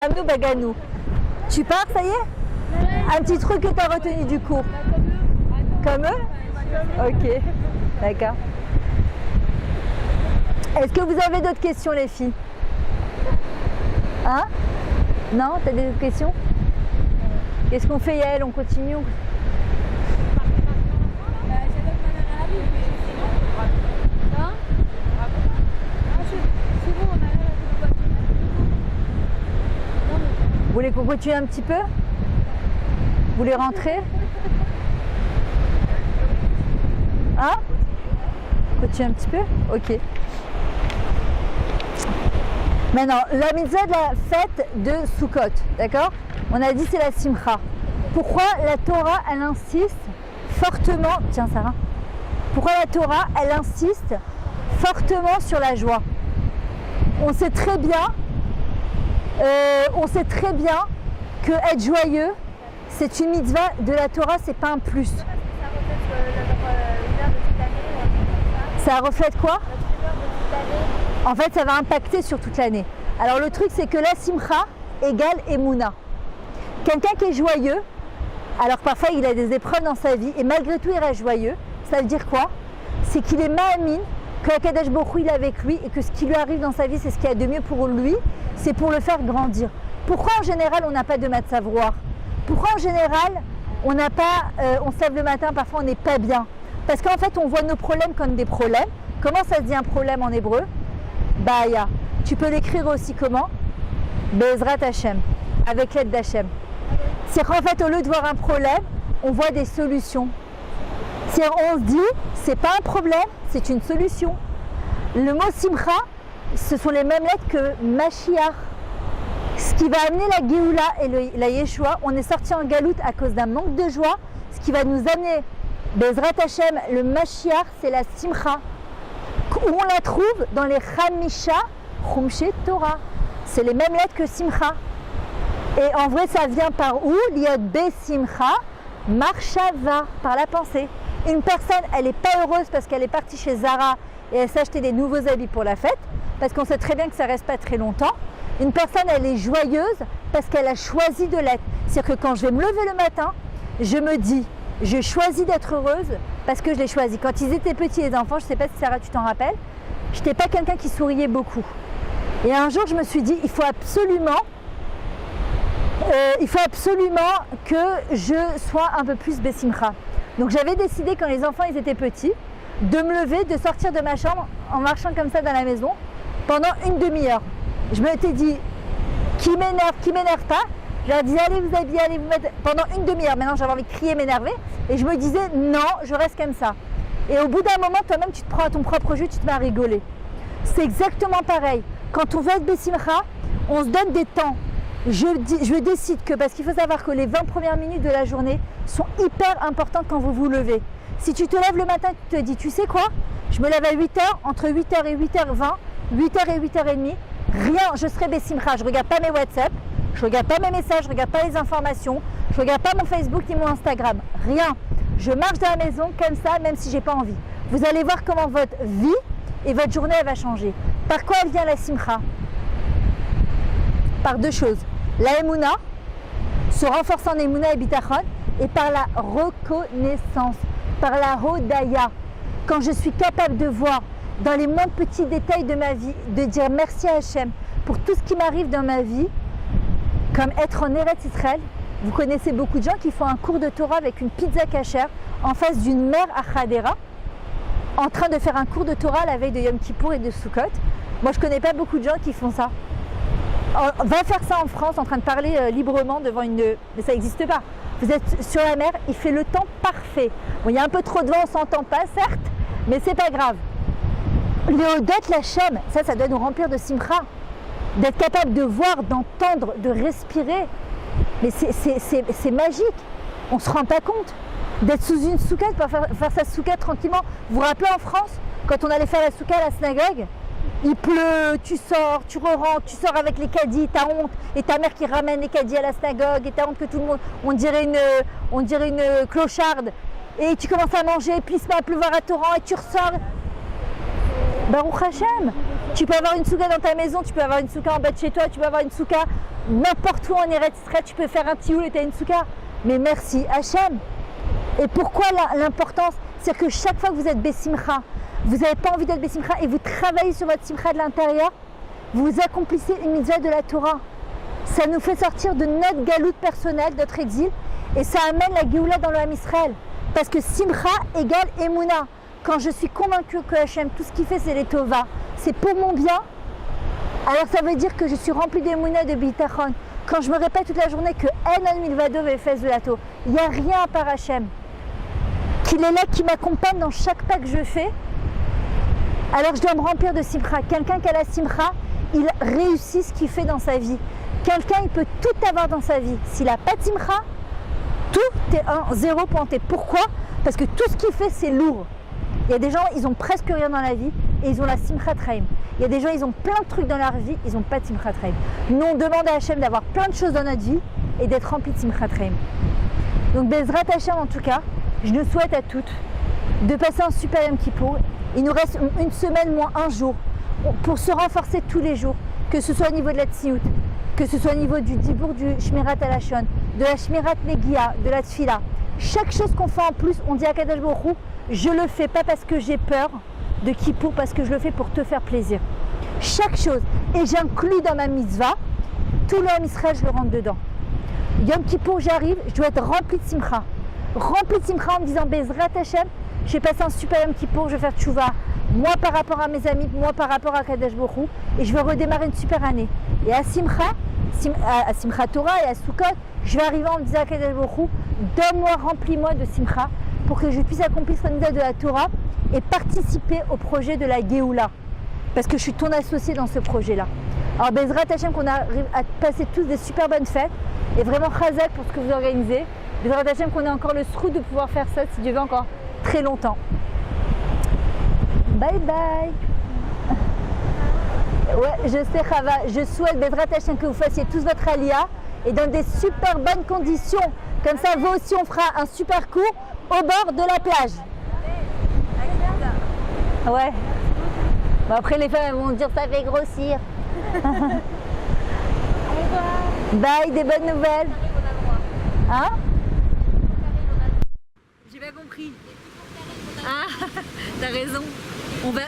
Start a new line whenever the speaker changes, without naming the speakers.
Amnou Baganou. Tu pars, ça y est? Un petit truc que tu as retenu du cours. Comme eux? Ok, d'accord. Est-ce que vous avez d'autres questions, les filles? Hein? Non? T'as des autres questions? Qu'est-ce qu'on fait, Yael? On continue? Vous voulez qu'on continue un petit peu? Vous voulez rentrer? Hein? Continue un petit peu? Ok. Maintenant, la mitzvah de la fête de Sukkot, d'accord? On a dit c'est la simcha. Pourquoi la Torah, elle insiste fortement, tiens Sarah, pourquoi la Torah, elle insiste fortement sur la joie? On sait très bien que être joyeux, c'est une mitzvah de la Torah, c'est pas un plus. Ça reflète quoi? En fait, ça va impacter sur toute l'année. Alors le truc, c'est que la simcha égale Emouna. Quelqu'un qui est joyeux, alors parfois il a des épreuves dans sa vie et malgré tout il reste joyeux, ça veut dire quoi? C'est qu'il est ma'amine, que Akadosh Baruch Hu il est avec lui et que ce qui lui arrive dans sa vie, c'est ce qu'il y a de mieux pour lui, c'est pour le faire grandir. Pourquoi en général on n'a pas de matzav-roar? Pourquoi en général on n'a pas, on se lève le matin, parfois on n'est pas bien? Parce qu'en fait on voit nos problèmes comme des problèmes. Comment ça se dit un problème en hébreu? Baya. Tu peux l'écrire aussi comment? Bezrat Hashem, avec l'aide d'Hachem. C'est qu'en fait, au lieu de voir un problème, on voit des solutions. On se dit, c'est pas un problème, c'est une solution. Le mot simcha, ce sont les mêmes lettres que Mashiach. Ce qui va amener la Géoula et la Yeshua, on est sorti en galoute à cause d'un manque de joie. Ce qui va nous amener, Bezrat Hashem, le Mashiach, c'est la simcha. Où on la trouve dans les Chamisha Chumshe Torah. C'est les mêmes lettres que Simcha. Et en vrai, ça vient par où? Liot Be Simcha Marshava, par la pensée. Une personne, elle n'est pas heureuse parce qu'elle est partie chez Zara et elle s'est acheté des nouveaux habits pour la fête, parce qu'on sait très bien que ça ne reste pas très longtemps. Une personne, elle est joyeuse parce qu'elle a choisi de l'être. C'est-à-dire que quand je vais me lever le matin, je me dis, je choisis d'être heureuse parce que je l'ai choisi. Quand ils étaient petits, les enfants, je ne sais pas si Sarah, tu t'en rappelles, je n'étais pas quelqu'un qui souriait beaucoup. Et un jour, je me suis dit, il faut absolument que je sois un peu plus Bessimcha. Donc j'avais décidé, quand les enfants ils étaient petits, de me lever, de sortir de ma chambre en marchant comme ça dans la maison pendant une demi-heure. Je m'étais dit, qui m'énerve pas. Je leur disais, allez vous habiller, allez vous mettre, pendant une demi-heure. Maintenant j'avais envie de crier, m'énerver. Et je me disais, non, je reste comme ça. Et au bout d'un moment, toi-même, tu te prends à ton propre jeu, tu te mets à rigoler. C'est exactement pareil. Quand on veut être Bessimcha, on se donne des temps. Je décide que, parce qu'il faut savoir que les 20 premières minutes de la journée sont hyper importantes quand vous vous levez. Si tu te lèves le matin, tu te dis, tu sais quoi? Je me lève à 8h, entre 8h et 8h20, 8h et 8h30, rien, je serai Bessimcha. Je ne regarde pas mes WhatsApp, je ne regarde pas mes messages, je ne regarde pas les informations, je ne regarde pas mon Facebook ni mon Instagram, rien. Je marche dans la maison comme ça, même si je n'ai pas envie. Vous allez voir comment votre vie et votre journée elle va changer. Par quoi elle vient la simcha? Par deux choses. La Emouna, se renforcer en Emouna et Bitachon, et par la reconnaissance, par la Hodaya. Quand je suis capable de voir dans les moindres petits détails de ma vie, de dire merci à Hachem pour tout ce qui m'arrive dans ma vie, comme être en Eretz Israël. Vous connaissez beaucoup de gens qui font un cours de Torah avec une pizza kasher en face d'une mer à Hadera, en train de faire un cours de Torah la veille de Yom Kippour et de Sukkot. Moi, je ne connais pas beaucoup de gens qui font ça. Va faire ça en France, en train de parler librement devant une... Mais ça n'existe pas. Vous êtes sur la mer, il fait le temps parfait. Bon, il y a un peu trop de vent, on ne s'entend pas, certes, mais c'est pas grave. Léodot Lachem, ça doit nous remplir de simcha. D'être capable de voir, d'entendre, de respirer. Mais c'est magique. On ne se rend pas compte. D'être sous une soukha, de pouvoir faire sa soukha tranquillement. Vous vous rappelez en France, quand on allait faire la soukha à la synagogue, il pleut, tu sors, tu re-rentres, tu sors avec les caddies, t'as honte, et ta mère qui ramène les caddies à la synagogue, et t'as honte que tout le monde, on dirait une clocharde, et tu commences à manger, puis il se met à pleuvoir à torrent, et tu ressors. Baruch Hashem, tu peux avoir une soukha dans ta maison, tu peux avoir une soukha en bas de chez toi, tu peux avoir une soukha n'importe où en Eretz Israël, tu peux faire un tioul et tu as une souka. Mais merci Hachem. Et pourquoi l'importance? C'est que chaque fois que vous êtes Bessimcha, vous n'avez pas envie d'être Bessimcha et vous travaillez sur votre Simcha de l'intérieur, vous accomplissez une mitzvah de la Torah. Ça nous fait sortir de notre galoute personnelle, de notre exil, et ça amène la Géoula dans le Ham Israël. Parce que Simcha égale Emouna. Quand je suis convaincue que Hachem, tout ce qu'il fait, c'est les Tova, c'est pour mon bien, alors ça veut dire que je suis remplie d'Emouna et de Bitachon. Quand je me répète toute la journée que En Milvado Vefes Velato, il n'y a rien à part Hachem, qu'il est là, qui m'accompagne dans chaque pas que je fais, alors je dois me remplir de Simcha. Quelqu'un qui a la Simcha, il réussit ce qu'il fait dans sa vie. Quelqu'un, il peut tout avoir dans sa vie. S'il n'a pas de Simcha, tout est un zéro pointé. Pourquoi? Parce que tout ce qu'il fait, c'est lourd. Il y a des gens, ils ont presque rien dans la vie et ils ont la Simchat Chaim. Il y a des gens, ils ont plein de trucs dans leur vie, ils n'ont pas de Simchat Chaim. Nous, on demande à Hachem d'avoir plein de choses dans notre vie et d'être rempli de Simchat Chaim. Donc, Bezrat Hachem, en tout cas, je nous souhaite à toutes de passer un super Yom Kippour. Il nous reste une semaine, moins un jour, pour se renforcer tous les jours, que ce soit au niveau de la Tziout, que ce soit au niveau du Dibour, du Shmirat Alashon, de la Shmirat Negia, de la Tfila. Chaque chose qu'on fait en plus, on dit à Kadosh Baruch Hu, je le fais pas parce que j'ai peur de Kippour, parce que je le fais pour te faire plaisir. Chaque chose. Et j'inclus dans ma mitzvah, tout le Ham Israël, je le rentre dedans. Yom Kippour, j'arrive, je dois être rempli de Simcha. Rempli de Simcha en me disant, Bezrat Hashem, j'ai passé un super Yom Kippour, je vais faire tchouva. Moi par rapport à mes amis, moi par rapport à Kadosh Baruch Hu, et je vais redémarrer une super année. Et à Simcha, à Simcha Torah et à Sukkot, je vais arriver en me disant à Kadosh Baruch Hu, donne-moi, remplis-moi de Simcha, pour que je puisse accomplir cette mitzvah de la Torah et participer au projet de la Géoula. Parce que je suis ton associé dans ce projet-là. Alors Bezrat Hashem, qu'on arrive à passer tous des super bonnes fêtes, et vraiment chazak pour ce que vous organisez. Bezrat Hashem, qu'on ait encore le sroud de pouvoir faire ça, si Dieu veut, encore très longtemps. Bye bye. Ouais, je sais Chava, je souhaite Bezrat Hashem que vous fassiez tous votre aliyah et dans des super bonnes conditions. Comme ça, vous aussi, on fera un super cours au bord de la plage. Ouais. Bon, après, les femmes vont dire ça fait grossir. Bye, des bonnes nouvelles. Hein?
J'ai pas compris. Ah, t'as raison. On va.